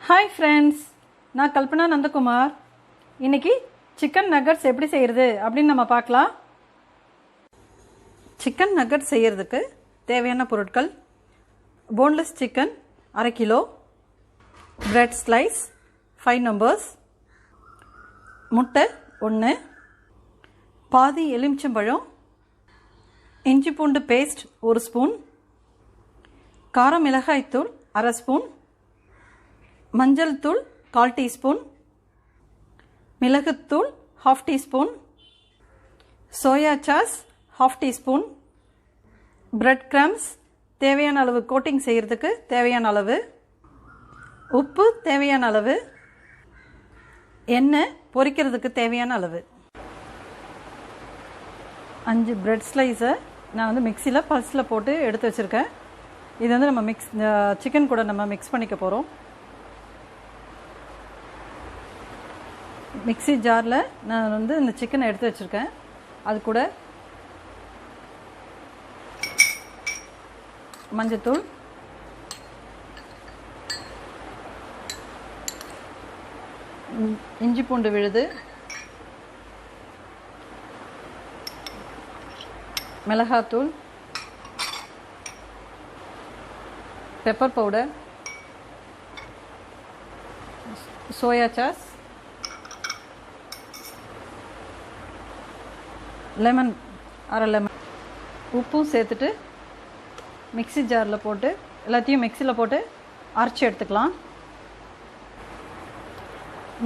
Hi friends, நான் கல்பனா நந்தகுமார். இன்றைக்கி chicken nuggets எப்படி செய்கிறது அப்படின்னு நம்ம பார்க்கலாம். சிக்கன் நக்கட்ஸ் செய்கிறதுக்கு தேவையான பொருட்கள்: boneless chicken 1/2 kilo, bread slice 5 numbers, முட்டை 1, பாதி எலுமிச்சம்பழம், இஞ்சி பூண்டு பேஸ்ட் 1 ஸ்பூன், காரம் மிளகாய்த்தூள் 1/2 ஸ்பூன், மஞ்சள் தூள் 1/4 டீஸ்பூன், மிளகுத்தூள் 1/2 teaspoon, soya sauce 1/2 teaspoon, bread crumbs தேவையான அளவு கோட்டிங் செய்கிறதுக்கு தேவையான அளவு, உப்பு தேவையான அளவு, எண்ணெய் பொரிக்கிறதுக்கு தேவையான அளவு. 5 பிரெட் ஸ்லைஸை நான் வந்து மிக்சியில் பல்ஸில் போட்டு எடுத்து வச்சுருக்கேன். இது வந்து நம்ம சிக்கன் கூட நம்ம மிக்ஸ் பண்ணிக்க போகிறோம். மிக்ஸி ஜாரில் நான் வந்து இந்த சிக்கனை எடுத்து வச்சுருக்கேன். அது கூட மஞ்சத்தூள், இஞ்சி பூண்டு விழுது, மிளகாத்தூள், pepper powder, soya sauce, lemon 1/2 lemon, உப்பும் சேர்த்துட்டு மிக்ஸி ஜாரில் போட்டு எல்லாத்தையும் மிக்சியில் போட்டு அரைச்சி எடுத்துக்கலாம்.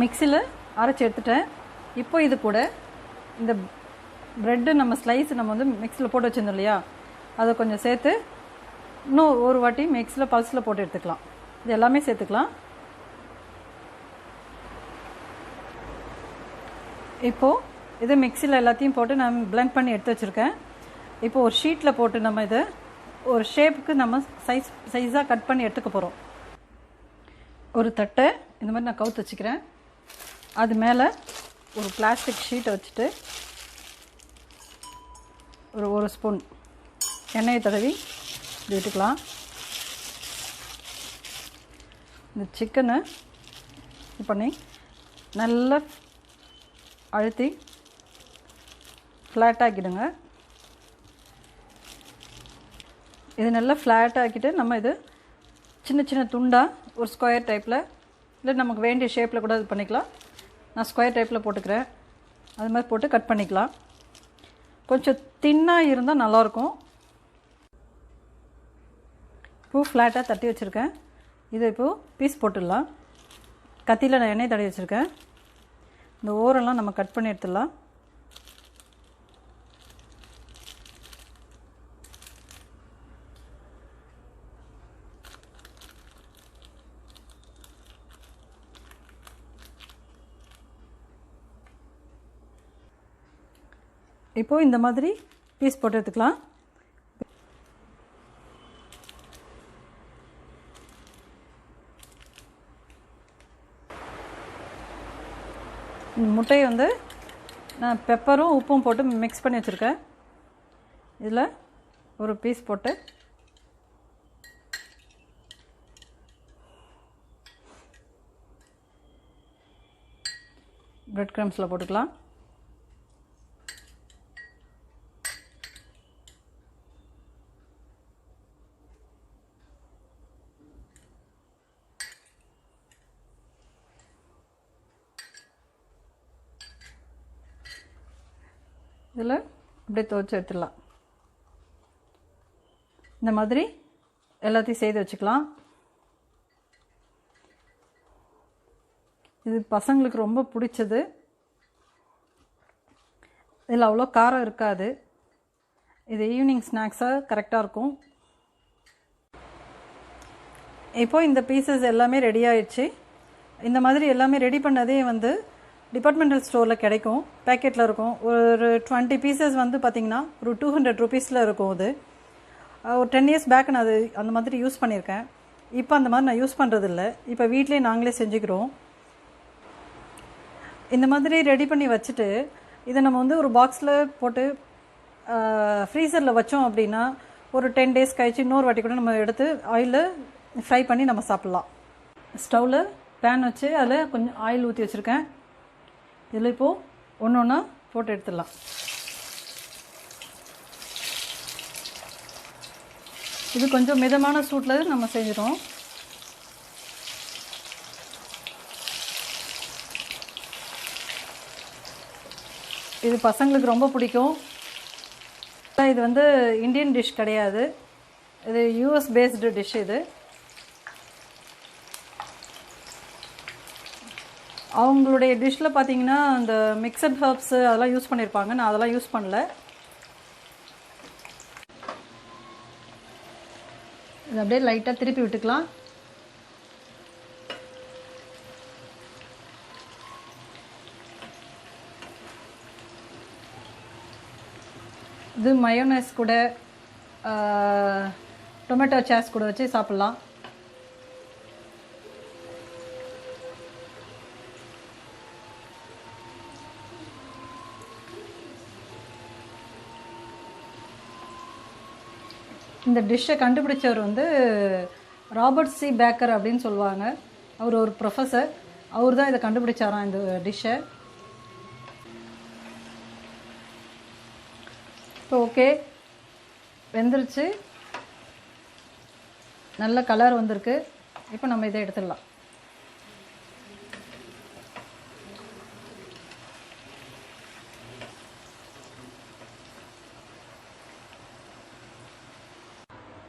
மிக்சியில் அரைச்சி எடுத்துட்டேன். இப்போ இது கூட இந்த ப்ரெட்டு நம்ம ஸ்லைஸ் நம்ம வந்து மிக்சியில் போட்டு வச்சுருந்தோம் இல்லையா, அதை கொஞ்சம் சேர்த்து இன்னும் ஒரு வாட்டி மிக்சியில் பல்ஸில் போட்டு எடுத்துக்கலாம். இது எல்லாமே சேர்த்துக்கலாம். இப்போது இதை மிக்சியில் எல்லாத்தையும் போட்டு நான் பிளெண்ட் பண்ணி எடுத்து வச்சுருக்கேன். இப்போ ஒரு ஷீட்டில் போட்டு நம்ம இதை ஒரு ஷேப்புக்கு நம்ம சைஸாக கட் பண்ணி எடுத்துக்க போகிறோம். ஒரு தட்டை இந்த மாதிரி நான் கவுத்து வச்சுக்கிறேன். அது மேலே ஒரு பிளாஸ்டிக் ஷீட்டை வச்சுட்டு ஒரு ஸ்பூன் எண்ணெயை தடவி இது விட்டுக்கலாம். இந்த சிக்கனை இது பண்ணி நல்லா அழுத்தி ஃப்ளாட்டாக்கிடுங்க. இது நல்லா ஃப்ளாட்டாக்கிட்டு நம்ம இது சின்ன சின்ன துண்டாக ஒரு ஸ்கொயர் டைப்பில், இல்லை நமக்கு வேண்டிய ஷேப்பில் கூட இது பண்ணிக்கலாம். நான் ஸ்கொயர் டைப்பில் போட்டுக்கிறேன். அது மாதிரி போட்டு கட் பண்ணிக்கலாம். கொஞ்சம் தின்னாக இருந்தால் நல்லாயிருக்கும். இப்போது ஃப்ளாட்டாக தட்டி வச்சுருக்கேன். இதை இப்போது பீஸ் போட்டுடலாம். கத்தியில் நான் எண்ணெய் தடவி வச்சுருக்கேன். இந்த ஓரெல்லாம் நம்ம கட் பண்ணி எடுத்துடலாம். இப்போது இந்த மாதிரி பீஸ் போட்டு எடுத்துக்கலாம். முட்டையை வந்து நான் பெப்பரும் உப்பும் போட்டு மிக்ஸ் பண்ணி வச்சுருக்கேன். இதில் ஒரு பீஸ் போட்டு பிரெட் கிரம்ஸில் போட்டுக்கலாம். இதில் அப்படியே துவைச்சி எடுத்துடலாம். இந்த மாதிரி எல்லாத்தையும் செய்து வச்சுக்கலாம். இது பசங்களுக்கு ரொம்ப பிடிச்சது. இதில் அவ்வளோ காரம் இருக்காது. இது ஈவினிங் ஸ்நாக்ஸாக கரெக்டாக இருக்கும். இப்போது இந்த பீசஸ் எல்லாமே ரெடி ஆயிடுச்சு. இந்த மாதிரி எல்லாமே ரெடி பண்ணதே வந்து டிபார்ட்மெண்டல் ஸ்டோரில் கிடைக்கும், பேக்கெட்டில் இருக்கும். ஒரு 20 பீசஸ் வந்து பார்த்திங்கன்னா ஒரு 200 ருபீஸில் இருக்கும். அது ஒரு 10 இயர்ஸ் பேக் நான் அது அந்த மாதிரி யூஸ் பண்ணியிருக்கேன். இப்போ அந்த மாதிரி நான் யூஸ் பண்ணுறதில்ல. இப்போ வீட்டிலே நாங்களே செஞ்சுக்கிறோம். இந்த மாதிரி ரெடி பண்ணி வச்சுட்டு இதை நம்ம வந்து ஒரு பாக்ஸில் போட்டு ஃப்ரீசரில் வச்சோம் அப்படின்னா ஒரு 10 டேஸ் கழிச்சு இன்னொரு வாட்டி கூட நம்ம எடுத்து ஆயிலில் ஃப்ரை பண்ணி நம்ம சாப்பிட்லாம். ஸ்டவ்வில் பேன் வச்சு அதில் கொஞ்சம் ஆயில் ஊற்றி வச்சுருக்கேன். இதில் இப்போது ஒன்று ஒன்றா போட்டு எடுத்துடலாம். இது கொஞ்சம் மிதமான சூட்டில் நம்ம செஞ்சிடும். இது பசங்களுக்கு ரொம்ப பிடிக்கும். இது வந்து இந்தியன் டிஷ் கிடையாது, இது யூஎஸ் பேஸ்டு டிஷ். இது அவங்களுடைய டிஷ்ஷில் பார்த்தீங்கன்னா இந்த மிக்சட் ஹர்ப்ஸு அதெல்லாம் யூஸ் பண்ணியிருப்பாங்க. நான் அதெல்லாம் யூஸ் பண்ணல. இது அப்படியே லைட்டாக திருப்பி விட்டுக்கலாம். இது மயோனைஸ் கூட டொமேட்டோ சாஸ் கூட வச்சு சாப்பிட்லாம். இந்த டிஷ்ஷை கண்டுபிடிச்சவர் வந்து ராபர்ட் சி பேக்கர் அப்படின்னு சொல்லுவாங்க. அவர் ஒரு ப்ரொஃபஸர். அவர் தான் இதை கண்டுபிடிச்சாராம் இந்த டிஷ்ஷை. இப்போ ஓகே, வெந்துருச்சு, நல்ல கலர் வந்திருக்கு. இப்போ நம்ம இதை எடுத்துடலாம்.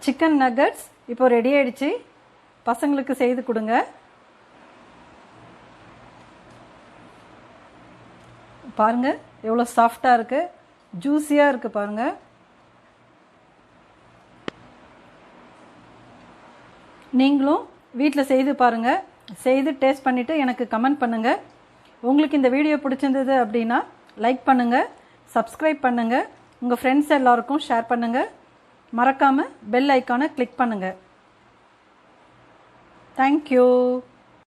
சிக்கன் நக்கட்ஸ் இப்போ ரெடி ஆயிடுச்சு. பசங்களுக்கு செய்து கொடுங்க. பாருங்க எவ்வளோ சாஃப்டாக இருக்கு, ஜூஸியாக இருக்கு. பாருங்க, நீங்களும் வீட்டில் செய்து பாருங்க. செய்து டேஸ்ட் பண்ணிவிட்டு எனக்கு கமெண்ட் பண்ணுங்க. உங்களுக்கு இந்த வீடியோ பிடிச்சிருந்தது அப்படின்னா லைக் பண்ணுங்க, சப்ஸ்கிரைப் பண்ணுங்க, உங்கள் ஃப்ரெண்ட்ஸ் எல்லாருக்கும் ஷேர் பண்ணுங்க. மறக்காமல் பெல் ஐக்கானை கிளிக் பண்ணுங்கள். தேங்க்யூ.